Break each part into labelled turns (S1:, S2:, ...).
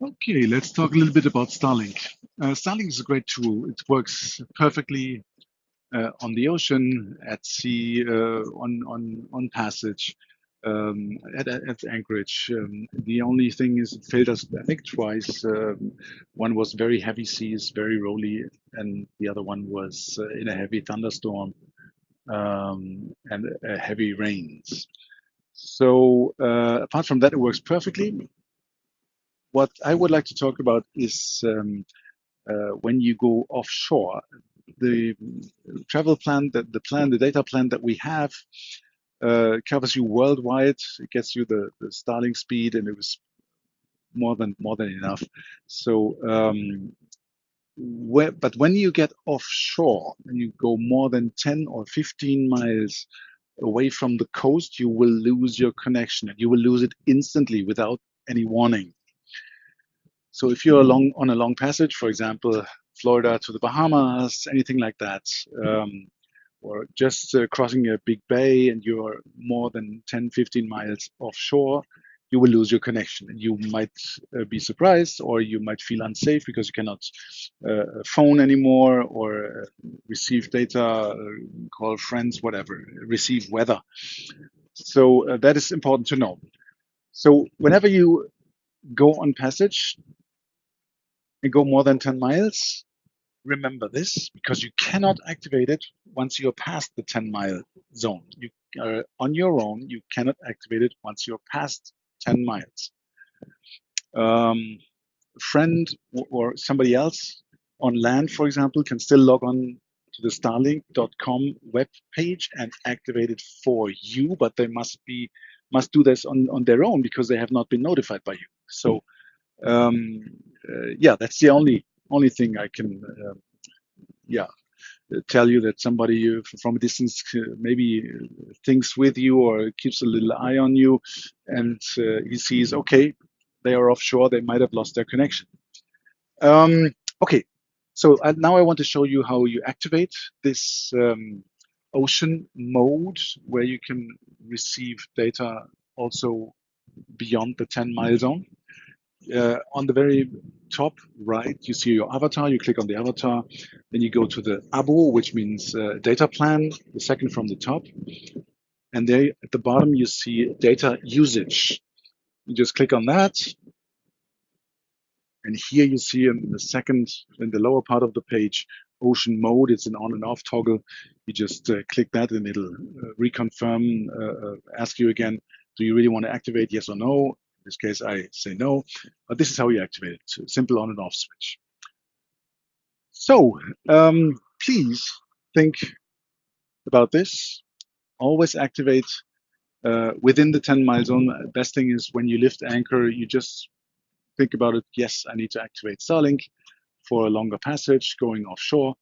S1: Okay, let's talk a little bit about Starlink. Starlink is a great tool. It works perfectly on the ocean, at sea, on passage, at anchorage. The only thing is it failed us, I think, twice. One was very heavy seas, very rolly, and the other one was in a heavy thunderstorm and heavy rains. So apart from that, it works perfectly. What I would like to talk about is when you go offshore. The travel plan, the data plan that we have covers you worldwide. It gets you the Starlink speed, and it was more than enough. So, but when you get offshore and you go more than 10 or 15 miles away from the coast, you will lose your connection, and you will lose it instantly without any warning. So if you're on a long passage, for example, Florida to the Bahamas, anything like that, or just crossing a big bay and you're more than 10, 15 miles offshore, you will lose your connection. And you might be surprised, or you might feel unsafe because you cannot phone anymore, or receive data, call friends, whatever, receive weather. So that is important to know. So whenever you go on passage and go more than 10 miles, remember this, because you cannot activate it once you're past the 10-mile zone. You on your own, you cannot activate it once you're past 10 miles. A friend or somebody else on land, for example, can still log on to the starlink.com web page and activate it for you, but they must do this on their own because they have not been notified by you. So yeah, that's the only thing I can tell you, that somebody from a distance maybe thinks with you or keeps a little eye on you, and he sees, okay, they are offshore, they might have lost their connection. Okay, so now I want to show you how you activate this ocean mode, where you can receive data also beyond the 10-mile zone. On the very top right, you see your avatar. You click on the avatar, then you go to the Abo, which means data plan, the second from the top. And there at the bottom, you see data usage. You just click on that. And here you see in the lower part of the page, ocean mode. It's an on and off toggle. You just click that and it'll reconfirm, ask you again, do you really want to activate, yes or no? In this case, I say no, but this is how you activate it. Simple on and off switch. So please think about this. Always activate within the 10-mile zone. Best thing is when you lift anchor, you just think about it. Yes, I need to activate Starlink for a longer passage going offshore,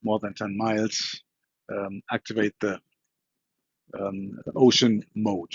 S1: more than 10 miles. Activate the ocean mode.